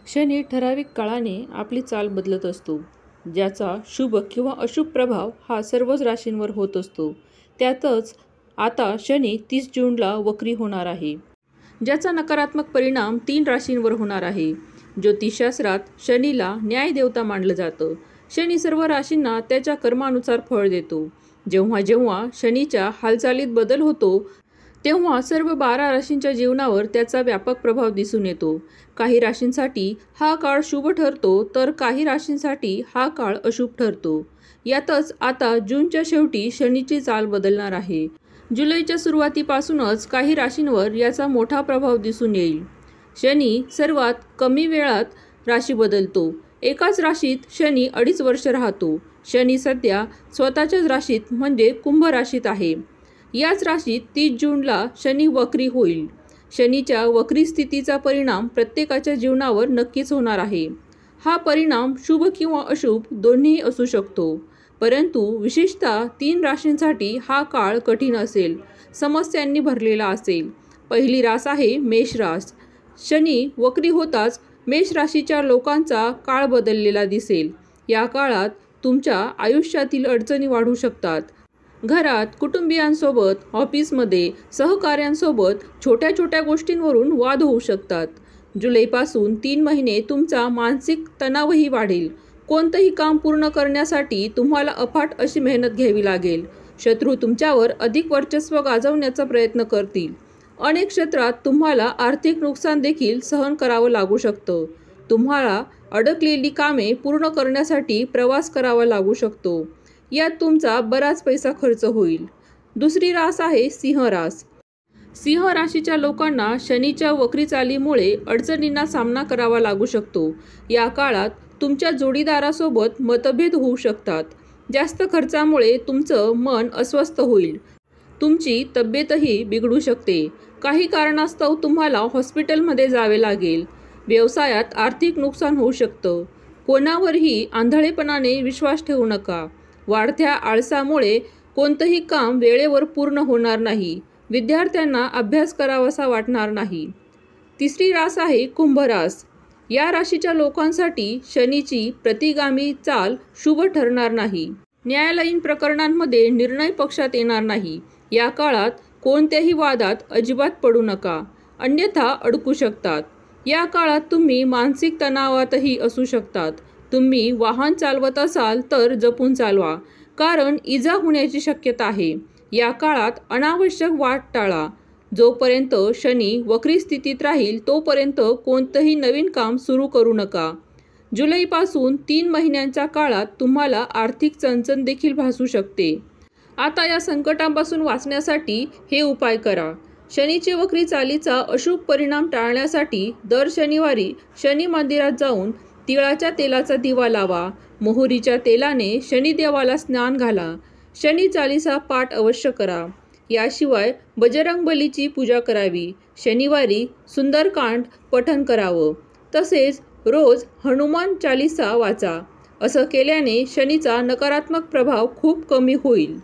शनी ठराविक काळाने आपली चाल बदलत असतो, ज्याचा शुभ किंवा अशुभ प्रभाव हा सर्वच राशींवर होत असतो. त्यातच आता शनी 30 जूनला वक्री होणार आहे, ज्याचा नकारात्मक परिणाम 3 राशींवर होणार आहे. ज्योतिषशास्त्रात शनीला न्याय देवता मानलं जातं. शनी सर्व राशींना त्याच्या कर्मानुसार फळ देतो. जेव्हा जेव्हा शनीच्या हालचालीत बदल होतो तेव्हा सर्व 12 राशींच्या जीवनावर त्याचा व्यापक प्रभाव दिसून येतो. काही राशींसाठी हा काळ शुभ ठरतो, तर काही राशींसाठी हा काळ अशुभ ठरतो. यातच आता जूनच्या शेवटी शनीची चाल बदलणार आहे. जुलैच्या सुरुवातीपासूनच काही राशींवर याचा मोठा प्रभाव दिसून येईल. शनी सर्वात कमी वेळात राशी बदलतो. एकाच राशीत शनी 2.5 वर्ष राहतो. शनी सध्या स्वतःच्याच राशीत म्हणजे कुंभ राशीत आहे. याच राशीत 30 जूनला शनी वक्री होईल. शनीच्या वक्री स्थितीचा परिणाम प्रत्येकाच्या जीवनावर नक्कीच होणार आहे. हा परिणाम शुभ किंवा अशुभ दोन्हीही असू शकतो, परंतु विशेषतः 3 राशींसाठी हा काळ कठीण असेल, समस्यांनी भरलेला असेल. पहिली रास आहे मेष रास. शनी वक्री होताच मेष राशीच्या लोकांचा काळ बदललेला दिसेल. या काळात तुमच्या आयुष्यातील अडचणी वाढू शकतात. घरात, कुटुंबियांसोबत, ऑफिसमध्ये, सहकाऱ्यांसोबत छोट्या छोट्या गोष्टींवरून वाद होऊ शकतात. जुलैपासून 3 महिने तुमचा मानसिक तणावही वाढेल. कोणतंही काम पूर्ण करण्यासाठी तुम्हाला अफाट अशी मेहनत घ्यावी लागेल. शत्रू तुमच्यावर अधिक वर्चस्व गाजवण्याचा प्रयत्न करतील. अनेक क्षेत्रात तुम्हाला आर्थिक नुकसान देखील सहन करावं लागू शकतं. तुम्हाला अडकलेली कामे पूर्ण करण्यासाठी प्रवास करावा लागू शकतो. यात तुमचा बराच पैसा खर्च होईल. दुसरी रास आहे सिंह रास. सिंह राशीच्या लोकांना शनीच्या वक्री चालीमुळे अडचणींना सामना करावा लागू शकतो. या काळात तुमच्या जोडीदारासोबत मतभेद होऊ शकतात. जास्त खर्चामुळे तुमचं मन अस्वस्थ होईल. तुमची तब्येतही बिघडू शकते. काही कारणास्तव तुम्हाला हॉस्पिटलमध्ये जावे लागेल. व्यवसायात आर्थिक नुकसान होऊ शकतं. कोणावरही आंधळेपणाने विश्वास ठेवू नका. वाढत्या आळसामुळे कोणतंही काम वेळेवर पूर्ण होणार नाही. विद्यार्थ्यांना अभ्यास करावासा वाटणार नाही. तिसरी रास आहे कुंभ रास. या राशीच्या लोकांसाठी शनीची प्रतिगामी चाल शुभ ठरणार नाही. न्यायालयीन प्रकरणांमध्ये निर्णय पक्षात येणार नाही. या काळात कोणत्याही वादात अजिबात पडू नका, अन्यथा अडकू शकतात. या काळात तुम्ही मानसिक तणावातही असू शकतात. तुम्ही वाहन चालवत असाल तर जपून चालवा, कारण इजा होण्याची शक्यता आहे. या काळात अनावश्यक वाद टाळा. जोपर्यंत शनी वक्री स्थितीत राहील तोपर्यंत कोणतंही नवीन काम सुरू करू नका. जुलैपासून 3 महिन्यांच्या काळात तुम्हाला आर्थिक चणचण देखील भासू शकते. आता या संकटांपासून वाचण्यासाठी हे उपाय करा. शनीचे वक्री चालीचा अशुभ परिणाम टाळण्यासाठी दर शनिवारी शनी मंदिरात जाऊन तिळाच्या तेलाचा दिवा लावा. मोहरीच्या तेलाने शनिदेवाला स्नान घाला. शनी चालीसा पाठ अवश्य करा. याशिवाय बजरंगबलीची पूजा करावी. शनिवारी सुंदरकांड पठण करावं. तसेच रोज हनुमान चालीसा वाचा. असं केल्याने शनीचा नकारात्मक प्रभाव खूप कमी होईल.